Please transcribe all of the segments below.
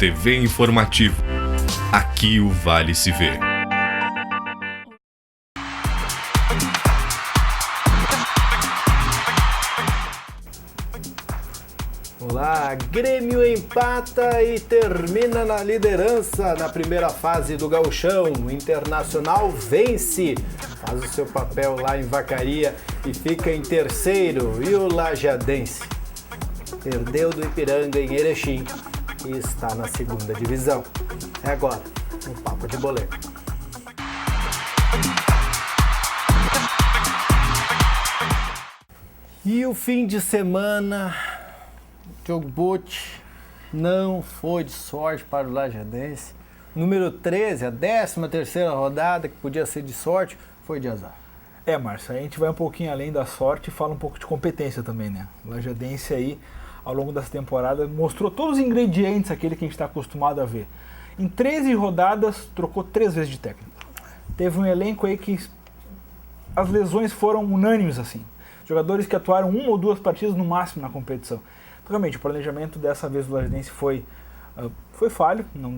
TV Informativo. Aqui o Vale se vê. Olá, Grêmio empata e termina na liderança na primeira fase do Gauchão. O Internacional vence, faz o seu papel lá em Vacaria e fica em terceiro. E o Lajadense perdeu do Ipiranga em Erechim e está na segunda divisão. É agora, no Papo de Boleiro. E o fim de semana, Diogo Botti, não foi de sorte para o Lajadense. Número 13, a 13ª rodada, que podia ser de sorte, foi de azar. Márcio, a gente vai um pouquinho além da sorte e fala um pouco de competência também, né? O Lajadense aí, ao longo dessa temporada, mostrou todos os ingredientes, aquele que a gente está acostumado a ver. Em 13 rodadas, trocou 3 vezes de técnico. Teve um elenco aí que as lesões foram unânimes, assim. Jogadores que atuaram 1 ou 2 partidas no máximo na competição. Então, realmente, o planejamento dessa vez do Lajadense foi falho, não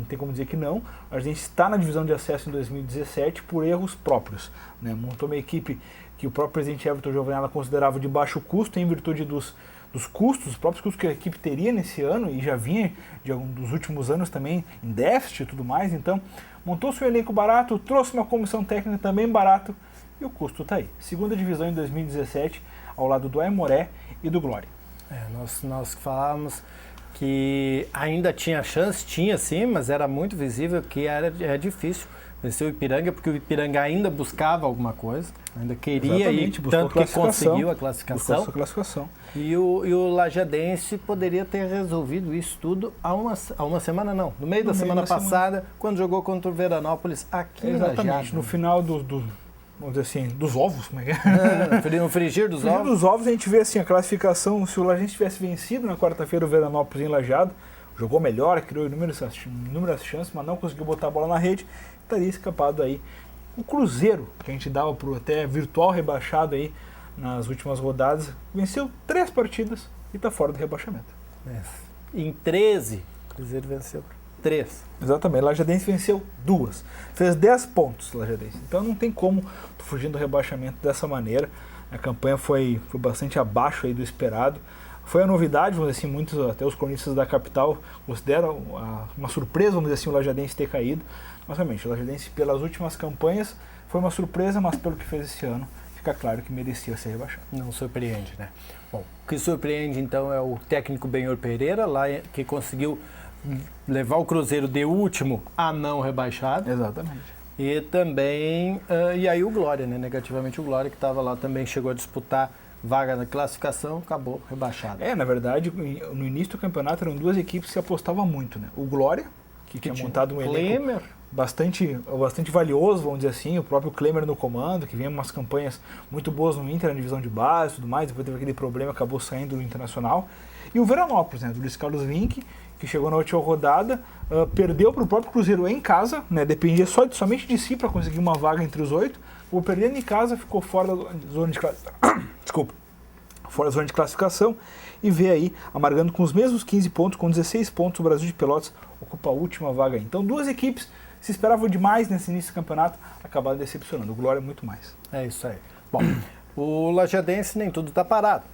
tem como dizer que não. O Lajadense está na divisão de acesso em 2017 por erros próprios, né? Montou uma equipe que o próprio presidente Everton Giovanella considerava de baixo custo, em virtude dos custos, os próprios custos que a equipe teria nesse ano, e já vinha de algum dos últimos anos também em déficit e tudo mais. Então, montou seu elenco barato, trouxe uma comissão técnica também barato, e o custo está aí. Segunda divisão em 2017, ao lado do Aimoré e do Glória. Nós falávamos que ainda tinha chance, tinha sim, mas era muito visível que é difícil vencer o Ipiranga, porque o Ipiranga ainda buscava alguma coisa, ainda queria ir, tanto que conseguiu a classificação. E o Lajadense poderia ter resolvido isso tudo há uma semana, não, no meio da semana passada, quando jogou contra o Veranópolis aqui em Lajeado. No final vamos dizer assim, dos ovos, como é que é? No frigir dos ovos. No frigir dos ovos a gente vê assim, a classificação, se o Lajadense tivesse vencido na quarta-feira o Veranópolis em Lajeado, jogou melhor, criou inúmeras chances, mas não conseguiu botar a bola na rede, estaria escapado aí. O Cruzeiro, que a gente dava pro até virtual rebaixado aí nas últimas rodadas, venceu 3 partidas e está fora do rebaixamento. Em 13, o Cruzeiro venceu 3. Exatamente, o Lajadense venceu 2. Fez 10 pontos, Lajadense. Então não tem como fugir do rebaixamento dessa maneira. A campanha foi bastante abaixo aí do esperado. Foi a novidade, vamos dizer assim, muitos, até os cronistas da capital, consideram uma surpresa, vamos dizer assim, o Lajadense ter caído. Mas realmente, o Lajadense, pelas últimas campanhas, foi uma surpresa, mas pelo que fez esse ano, fica claro que merecia ser rebaixado. Não surpreende, né? Bom, o que surpreende, então, é o técnico Benhor Pereira, lá que conseguiu levar o Cruzeiro de último a não rebaixado. Exatamente. E também, e aí o Glória, né? Negativamente o Glória, que estava lá também, chegou a disputar vaga na classificação, acabou rebaixado. Na verdade, no início do campeonato eram 2 equipes que apostavam muito, né? O Glória, que tinha montado um elenco bastante valioso, vamos dizer assim, o próprio Klemer no comando, que vinha umas campanhas muito boas no Inter, na divisão de base e tudo mais, depois teve aquele problema, acabou saindo do Internacional. E o Veranópolis, né, do Luiz Carlos Vinck, que chegou na última rodada, perdeu para o próprio Cruzeiro em casa, né, dependia somente de si para conseguir uma vaga entre os 8, o perdendo em casa ficou fora da zona de fora da zona de classificação, e vê aí, amargando com os mesmos 15 pontos, com 16 pontos, o Brasil de Pelotas ocupa a última vaga aí. Então 2 equipes se esperavam demais nesse início do campeonato, acabaram decepcionando. O Glória muito mais. É isso aí. Bom, o Lajadense nem tudo está parado.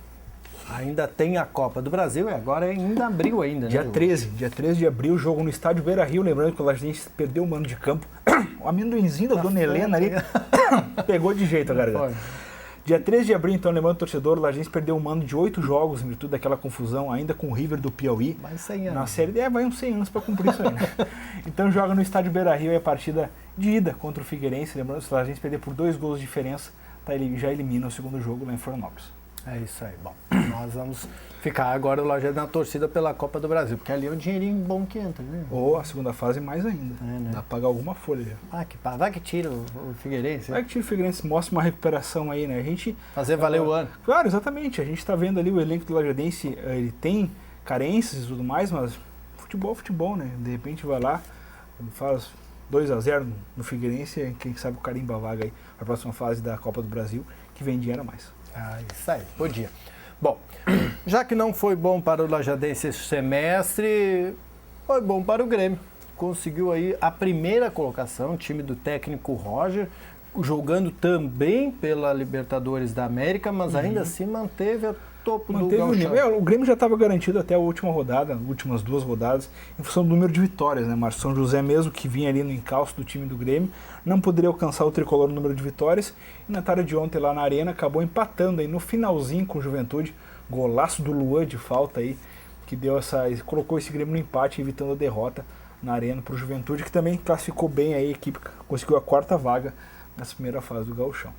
Ainda tem a Copa do Brasil, e agora é em abril ainda, né? Dia 13 de abril, jogo no estádio Beira-Rio, lembrando que o Lajadense perdeu o mando de campo. O amendoinzinho da Dona Helena ali pegou de jeito a garganta. Dia 13 de abril, então, lembrando o torcedor, o Lajadense perdeu o mando de 8 jogos, em virtude daquela confusão, ainda com o River do Piauí. Vai 100 anos. Na série, vai uns 100 anos para cumprir isso aí, né? Então joga no estádio Beira-Rio, é a partida de ida contra o Figueirense, lembrando que o Lajadense perder por 2 gols de diferença, já elimina o segundo jogo lá em Florianópolis. É isso aí. Bom, nós vamos ficar agora o Lajeado na torcida pela Copa do Brasil, porque ali é um dinheirinho bom que entra, né? Ou a segunda fase mais ainda. Né? Dá pra pagar alguma folha já. Vai que tira o Figueirense. Vai que tira o Figueirense, mostra uma recuperação aí, né? A gente... Fazer valer o ano. Claro, exatamente. A gente tá vendo ali o elenco do Lajadense, ele tem carências e tudo mais, mas futebol, né? De repente vai lá, faz 2-0 no Figueirense, quem sabe o carimba a vaga aí pra próxima fase da Copa do Brasil, que vem dinheiro a mais. Isso aí, podia. Bom, já que não foi bom para o Lajadense esse semestre, Foi bom para o Grêmio. Conseguiu aí a primeira colocação, time do técnico Roger, jogando também pela Libertadores da América, mas ainda assim manteve a topo do Gauchão. O Grêmio já estava garantido até a última rodada, últimas 2 rodadas, em função do número de vitórias, né? Márcio São José mesmo, que vinha ali no encalço do time do Grêmio, não poderia alcançar o tricolor no número de vitórias, e na tarde de ontem lá na Arena acabou empatando aí no finalzinho com o Juventude, golaço do Luan de falta aí, que colocou esse Grêmio no empate, evitando a derrota na Arena para o Juventude, que também classificou bem aí, a equipe conseguiu a 4ª vaga nessa primeira fase do Gauchão.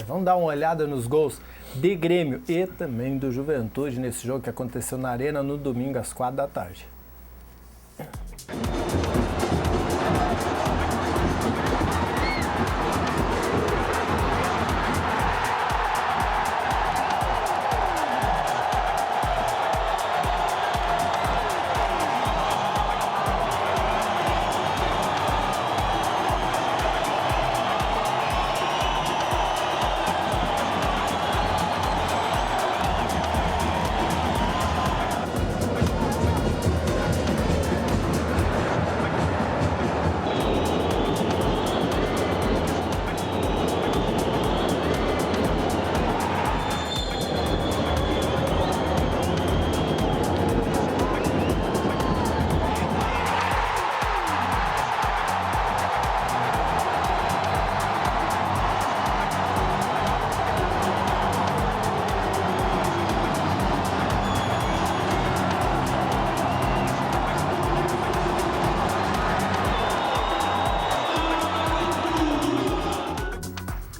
Vamos dar uma olhada nos gols de Grêmio e também do Juventude nesse jogo que aconteceu na Arena no domingo às 4 da tarde.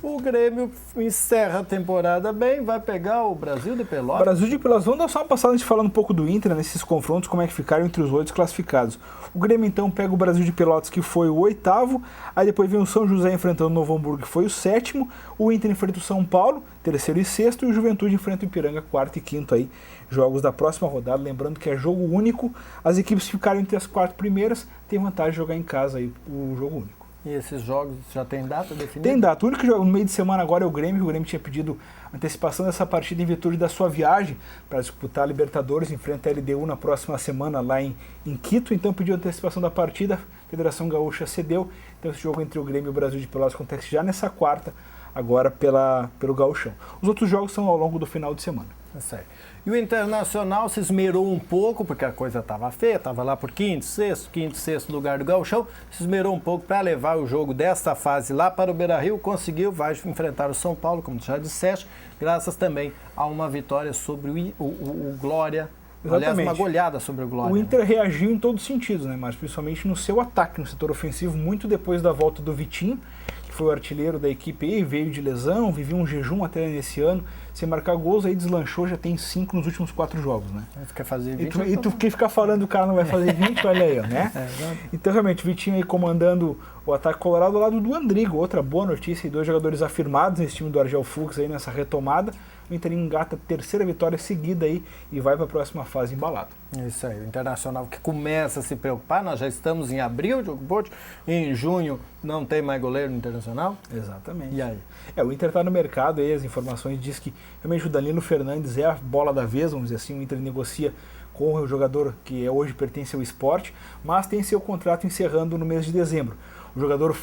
O Grêmio encerra a temporada bem, vai pegar o Brasil de Pelotas. Brasil de Pelotas. Vamos dar só uma passada antes de falar um pouco do Inter, nesses confrontos, como é que ficaram entre os 8 classificados. O Grêmio então pega o Brasil de Pelotas, que foi o 8º, aí depois vem o São José enfrentando o Novo Hamburgo, que foi o 7º, o Inter enfrenta o São Paulo, 3º e 6º, e o Juventude enfrenta o Ipiranga, 4º e 5º aí, jogos da próxima rodada, lembrando que é jogo único, as equipes que ficaram entre as 4 primeiras têm vantagem de jogar em casa aí o jogo único. E esses jogos já tem data definida? Tem data. O único jogo no meio de semana agora é o Grêmio, que o Grêmio tinha pedido antecipação dessa partida em virtude da sua viagem para disputar a Libertadores, enfrenta a LDU na próxima semana lá em Quito, então pediu antecipação da partida, a Federação Gaúcha cedeu, então esse jogo entre o Grêmio e o Brasil de Pelotas acontece já nessa quarta, agora pelo Gauchão. Os outros jogos são ao longo do final de semana. É sério. E o Internacional se esmerou um pouco, porque a coisa estava feia, estava lá por quinto, sexto lugar do Gauchão, se esmerou um pouco para levar o jogo desta fase lá para o Beira-Rio, conseguiu, vai enfrentar o São Paulo, como já disseste, graças também a uma vitória sobre o Glória. Exatamente. Aliás, uma goleada sobre o Glória. O Inter reagiu em todos os sentidos, né? Mas principalmente no seu ataque, no setor ofensivo, muito depois da volta do Vitinho, que foi o artilheiro da equipe e veio de lesão, viveu um jejum até nesse ano, sem marcar gols, aí deslanchou, já tem 5 nos últimos 4 jogos, né? Você quer fazer 20? E tu quer ficar falando o cara não vai fazer 20, olha aí, ó, né? Então, realmente, o Vitinho aí comandando o ataque colorado ao lado do Andrigo, outra boa notícia, e 2 jogadores afirmados nesse time do Argel Fux aí nessa retomada. O Inter engata a 3ª vitória seguida aí e vai para a próxima fase embalado. Isso aí, o Internacional que começa a se preocupar, nós já estamos em abril, Diogo Porto, em junho não tem mais goleiro no Internacional. Exatamente. E aí? O Inter está no mercado aí, as informações dizem que realmente o Danilo Fernandes é a bola da vez, vamos dizer assim, o Inter negocia com o jogador que hoje pertence ao Sport, mas tem seu contrato encerrando no mês de dezembro. O jogador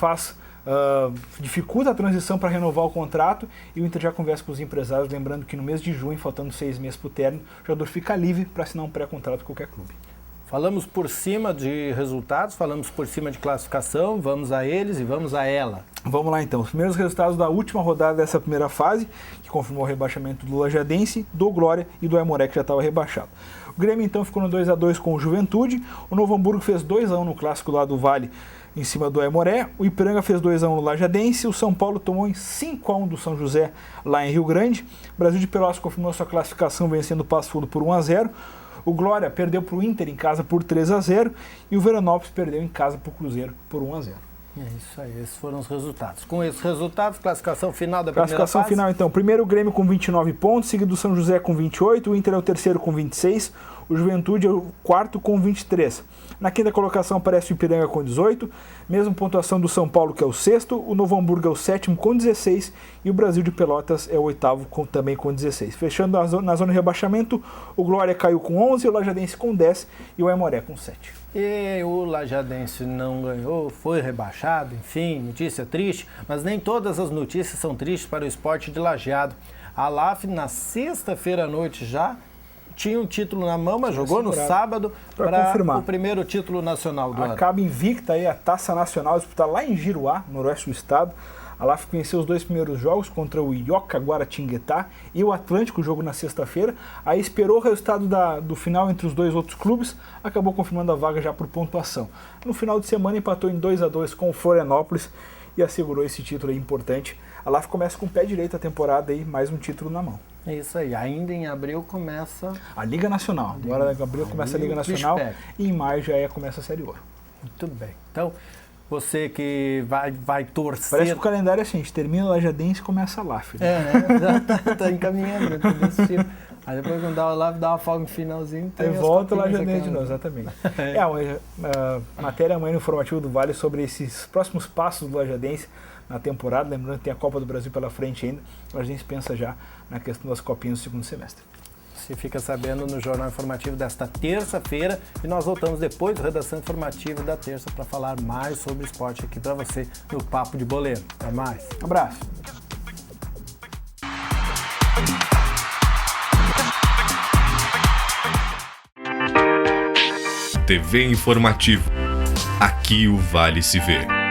dificulta a transição para renovar o contrato e o Inter já conversa com os empresários, lembrando que no mês de junho, faltando 6 meses para o término, o jogador fica livre para assinar um pré-contrato com qualquer clube. Falamos por cima de resultados, falamos por cima de classificação, vamos a eles e vamos a ela. Vamos lá então, os primeiros resultados da última rodada dessa primeira fase, que confirmou o rebaixamento do Lajadense, do Glória e do Aimoré, que já estava rebaixado. O Grêmio então ficou no 2-2 com o Juventude, o Novo Hamburgo fez 2-1 no clássico lá do Vale, em cima do Aimoré, o Ipiranga fez 2-1 no Lajadense, o São Paulo tomou em 5-1 do São José lá em Rio Grande, o Brasil de Pelotas confirmou sua classificação vencendo o Passo Fundo por 1-0, o Glória perdeu para o Inter em casa por 3-0 e o Veranópolis perdeu em casa para o Cruzeiro por 1-0. É isso aí, esses foram os resultados. Com esses resultados, classificação final da primeira fase. Classificação final então, primeiro o Grêmio com 29 pontos, seguido o São José com 28, o Inter é o terceiro com 26, O Juventude é o quarto com 23. Na quinta colocação aparece o Ipiranga com 18, mesma pontuação do São Paulo, que é o sexto, o Novo Hamburgo é o sétimo com 16 e o Brasil de Pelotas é o oitavo também com 16. Fechando na zona de rebaixamento, o Glória caiu com 11, o Lajadense com 10 e o Aimoré com 7. E o Lajadense não ganhou, foi rebaixado, enfim, notícia triste, mas nem todas as notícias são tristes para o Sport de Lajeado. A LAF, na sexta-feira à noite já, tinha um título na mão, mas jogou no sábado para o primeiro título nacional do ano. Acaba invicta aí a Taça Nacional, disputada lá em Giruá, noroeste do estado. A LAF venceu os 2 primeiros jogos contra o Ioca Guaratinguetá e o Atlântico, jogo na sexta-feira. Aí esperou o resultado do final entre os 2 outros clubes, acabou confirmando a vaga já por pontuação. No final de semana empatou em 2-2 com o Florianópolis e assegurou esse título aí importante. A LAF começa com o pé direito a temporada e mais um título na mão. É isso aí, ainda em abril começa a Liga Nacional. Agora em abril começa a Liga Nacional e em maio já começa a Série Ouro. Muito bem. Então, você que vai torcer... Parece que o calendário é assim, a gente termina a Lajadense e começa a LAF. Né? Já tá encaminhando, tá desse tipo. Aí depois quando dá a LAF, dá uma folga no finalzinho. Aí volta a Lajadense de novo, exatamente. A matéria amanhã no informativo do Vale sobre esses próximos passos do Lajadense na temporada, lembrando que tem a Copa do Brasil pela frente ainda, a gente pensa já na questão das copinhas do segundo semestre. Você fica sabendo no Jornal Informativo desta terça-feira e nós voltamos depois do Redação Informativa da terça para falar mais sobre esporte aqui para você no Papo de Boleiro. Até mais. Abraço. TV Informativo. Aqui o Vale se vê.